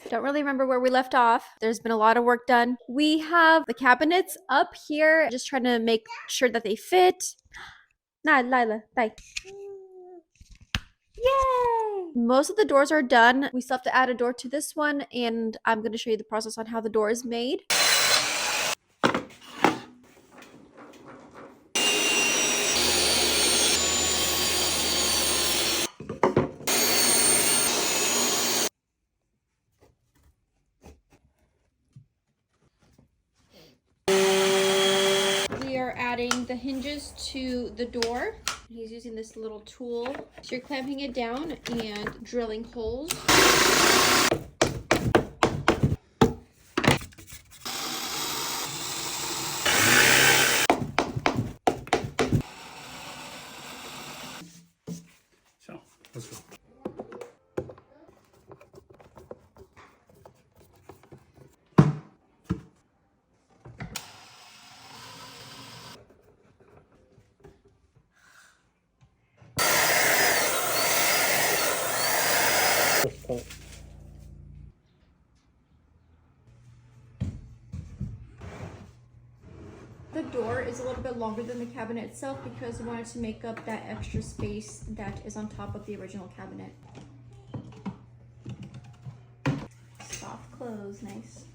Don't really remember where we left off. There's been a lot of work done. We have the cabinets up here, just trying to make sure that they fit. Nah, Lila, die. Yay! Most of the doors are done. We still have to add a door to this one, and I'm going to show you the process on how the door is made. We are adding the hinges to the door. He's using this little tool. So you're clamping it down and drilling holes. So, let's go. The door is a little bit longer than the cabinet itself because we wanted to make up that extra space that is on top of the original cabinet. Soft close, nice.